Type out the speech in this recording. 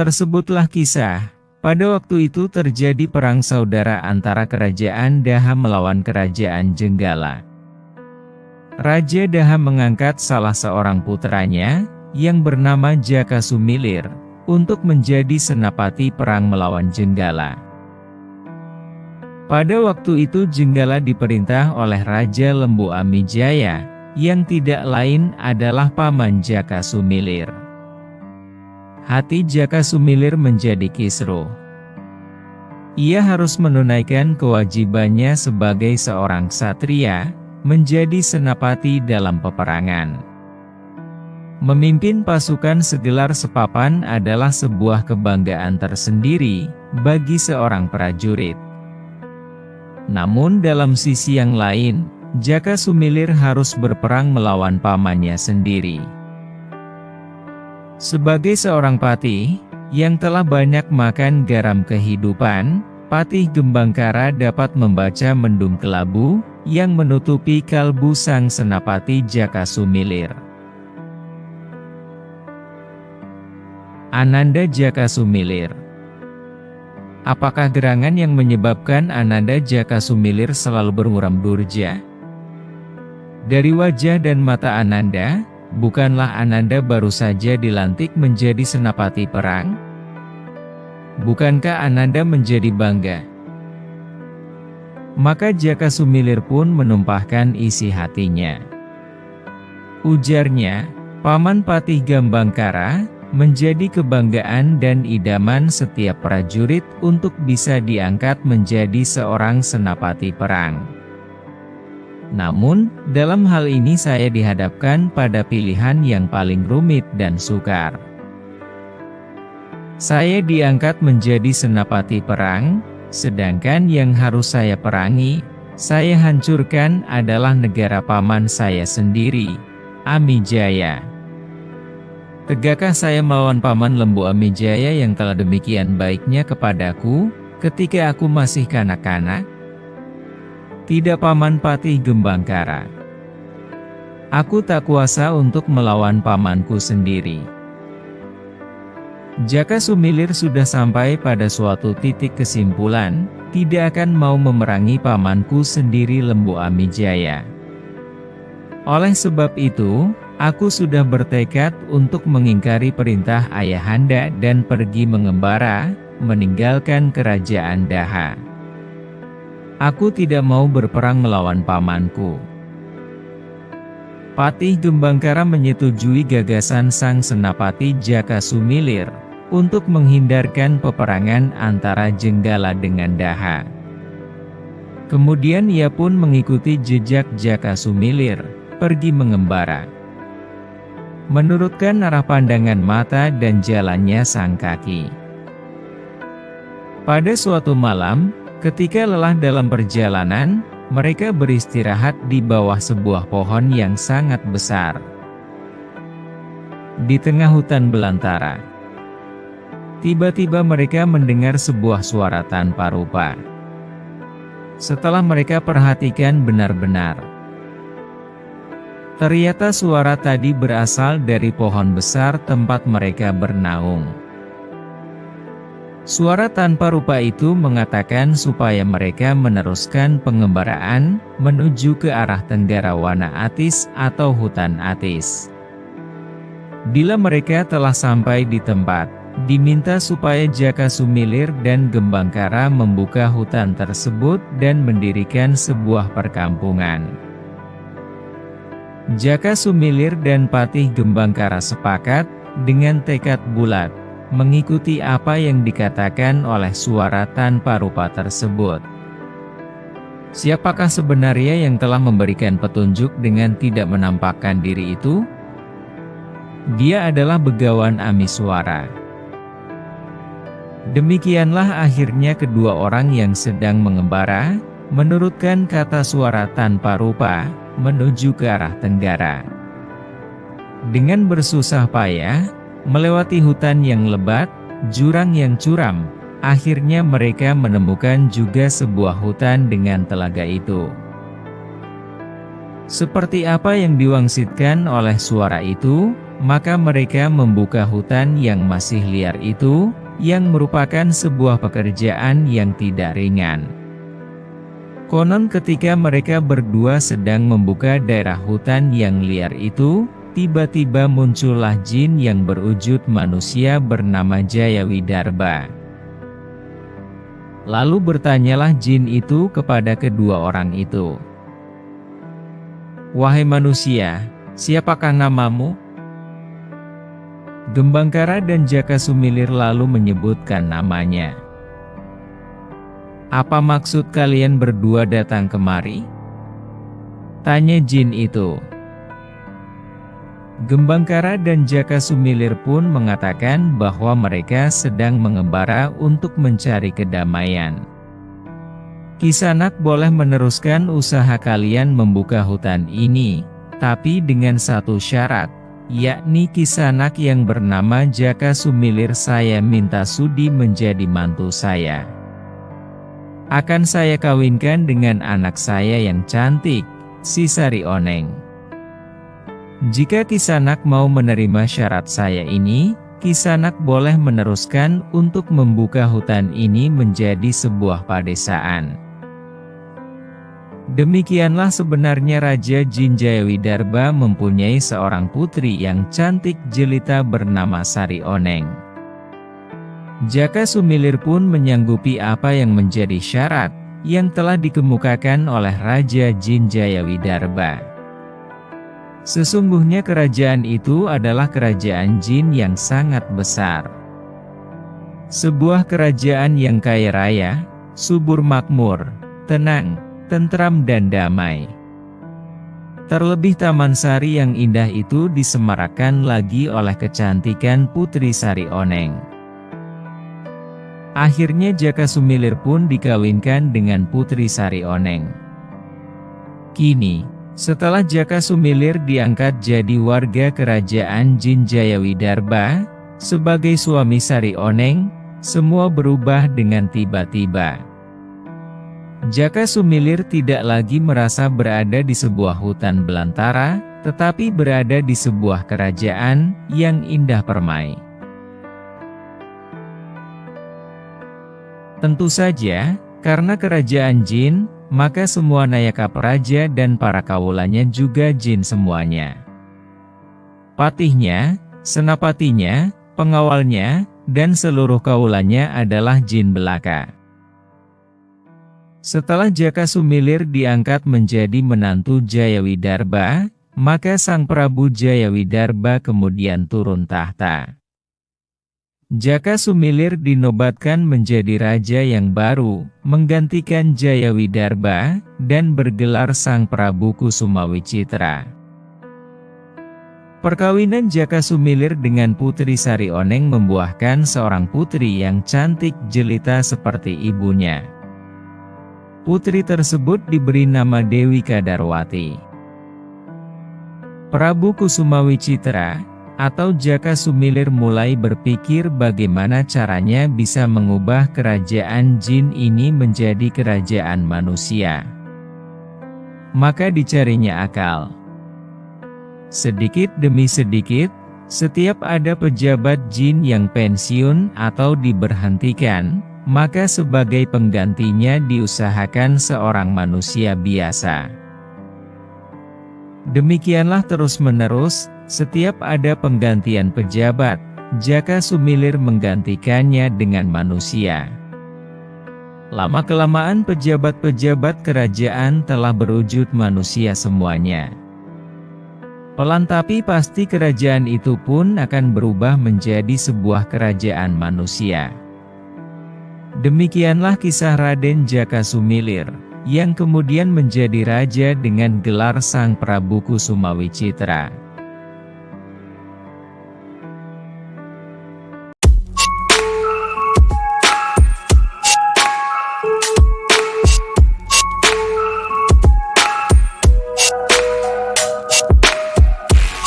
Tersebutlah kisah. Pada waktu itu terjadi perang saudara antara kerajaan Daha melawan kerajaan Jenggala. Raja Daha mengangkat salah seorang putranya, yang bernama Jakasumilir, untuk menjadi senapati perang melawan Jenggala. Pada waktu itu Jenggala diperintah oleh Raja Lembu Amijaya, yang tidak lain adalah paman Jakasumilir. Hati Jakasumilir menjadi kisruh. Ia harus menunaikan kewajibannya sebagai seorang ksatria, menjadi senapati dalam peperangan. Memimpin pasukan segelar sepapan adalah sebuah kebanggaan tersendiri bagi seorang prajurit. Namun dalam sisi yang lain, Jakasumilir harus berperang melawan pamannya sendiri. Sebagai seorang patih, yang telah banyak makan garam kehidupan, Patih Gembangkara dapat membaca mendung kelabu, yang menutupi kalbu sang senapati Jakasumilir. Ananda Jakasumilir. Apakah gerangan yang menyebabkan Ananda Jakasumilir selalu bermuram durja? Dari wajah dan mata Ananda, bukanlah Ananda baru saja dilantik menjadi senapati perang? Bukankah Ananda menjadi bangga? Maka Jakasumilir pun menumpahkan isi hatinya. Ujarnya, Paman Patih Gembangkara, menjadi kebanggaan dan idaman setiap prajurit untuk bisa diangkat menjadi seorang senapati perang. Namun, dalam hal ini saya dihadapkan pada pilihan yang paling rumit dan sukar. Saya diangkat menjadi senapati perang, sedangkan yang harus saya perangi, saya hancurkan adalah negara paman saya sendiri, Amijaya. Tegakkah saya melawan paman Lembu Amijaya yang telah demikian baiknya kepadaku, ketika aku masih kanak-kanak? Tidak, Paman Patih Gembangkara. Aku tak kuasa untuk melawan pamanku sendiri. Jakasumilir sudah sampai pada suatu titik kesimpulan, tidak akan mau memerangi pamanku sendiri Lembu Amijaya. Oleh sebab itu, aku sudah bertekad untuk mengingkari perintah ayahanda dan pergi mengembara, meninggalkan kerajaan Daha. Aku tidak mau berperang melawan pamanku. Patih Gembangkara menyetujui gagasan sang senapati Jakasumilir untuk menghindarkan peperangan antara Jenggala dengan Daha. Kemudian ia pun mengikuti jejak Jakasumilir, pergi mengembara. Menurutkan arah pandangan mata dan jalannya sang kaki. Pada suatu malam, ketika lelah dalam perjalanan, mereka beristirahat di bawah sebuah pohon yang sangat besar. Di tengah hutan belantara. Tiba-tiba mereka mendengar sebuah suara tanpa rupa. Setelah mereka perhatikan benar-benar, ternyata suara tadi berasal dari pohon besar tempat mereka bernaung. Suara tanpa rupa itu mengatakan supaya mereka meneruskan pengembaraan menuju ke arah Tenggarawana Atis atau hutan Atis. Bila mereka telah sampai di tempat, diminta supaya Jakasumilir dan Gembangkara membuka hutan tersebut dan mendirikan sebuah perkampungan. Jakasumilir dan Patih Gembangkara sepakat dengan tekad bulat mengikuti apa yang dikatakan oleh suara tanpa rupa tersebut. Siapakah sebenarnya yang telah memberikan petunjuk dengan tidak menampakkan diri itu? Dia adalah Begawan Amiswara. Demikianlah akhirnya kedua orang yang sedang mengembara, menurutkan kata suara tanpa rupa, menuju ke arah tenggara. Dengan bersusah payah, melewati hutan yang lebat, jurang yang curam, akhirnya mereka menemukan juga sebuah hutan dengan telaga itu. Seperti apa yang diwangsitkan oleh suara itu, maka mereka membuka hutan yang masih liar itu, yang merupakan sebuah pekerjaan yang tidak ringan. Konon ketika mereka berdua sedang membuka daerah hutan yang liar itu, tiba-tiba muncullah jin yang berwujud manusia bernama Jayawidarba. Lalu bertanyalah jin itu kepada kedua orang itu, "Wahai manusia, siapakah namamu?" Gembangkara dan Jakasumilir lalu menyebutkan namanya. "Apa maksud kalian berdua datang kemari?" tanya jin itu. Gembangkara dan Jakasumilir pun mengatakan bahwa mereka sedang mengembara untuk mencari kedamaian. "Kisanak boleh meneruskan usaha kalian membuka hutan ini, tapi dengan satu syarat, yakni Kisanak yang bernama Jakasumilir saya minta sudi menjadi mantu saya. Akan saya kawinkan dengan anak saya yang cantik, si Sari Oneng. Jika Kisanak mau menerima syarat saya ini, Kisanak boleh meneruskan untuk membuka hutan ini menjadi sebuah padesaan." Demikianlah sebenarnya Raja Jin Jayawidarba mempunyai seorang putri yang cantik jelita bernama Sari Oneng. Jakasumilir pun menyanggupi apa yang menjadi syarat yang telah dikemukakan oleh Raja Jin Jayawidarba. Sesungguhnya kerajaan itu adalah kerajaan jin yang sangat besar. Sebuah kerajaan yang kaya raya, subur makmur, tenang, tentram dan damai. Terlebih Taman Sari yang indah itu disemarakan lagi oleh kecantikan Putri Sari Oneng. Akhirnya Jakasumilir pun dikawinkan dengan Putri Sari Oneng. Kini, setelah Jakasumilir diangkat jadi warga kerajaan Jin Jayawidarba, sebagai suami Sari Oneng, semua berubah dengan tiba-tiba. Jakasumilir tidak lagi merasa berada di sebuah hutan belantara, tetapi berada di sebuah kerajaan yang indah permai. Tentu saja, karena kerajaan jin, maka semua nayaka praja dan para kawulanya juga jin semuanya. Patihnya, senapatinya, pengawalnya, dan seluruh kawulanya adalah jin belaka. Setelah Jakasumilir diangkat menjadi menantu Jayawidarba, maka Sang Prabu Jayawidarba kemudian turun tahta. Jakasumilir dinobatkan menjadi raja yang baru, menggantikan Jayawidarba, dan bergelar Sang Prabu Kusumawicitra. Perkawinan Jakasumilir dengan Putri Sari Oneng membuahkan seorang putri yang cantik jelita seperti ibunya. Putri tersebut diberi nama Dewi Kadarwati. Prabu Kusumawicitra atau Jakasumilir mulai berpikir bagaimana caranya bisa mengubah kerajaan jin ini menjadi kerajaan manusia. Maka dicarinya akal. Sedikit demi sedikit, setiap ada pejabat jin yang pensiun atau diberhentikan, maka sebagai penggantinya diusahakan seorang manusia biasa. Demikianlah terus-menerus, setiap ada penggantian pejabat, Jakasumilir menggantikannya dengan manusia. Lama-kelamaan pejabat-pejabat kerajaan telah berwujud manusia semuanya. Pelan tapi pasti kerajaan itu pun akan berubah menjadi sebuah kerajaan manusia. Demikianlah kisah Raden Jakasumilir, yang kemudian menjadi raja dengan gelar Sang Prabu Kusumawicitra.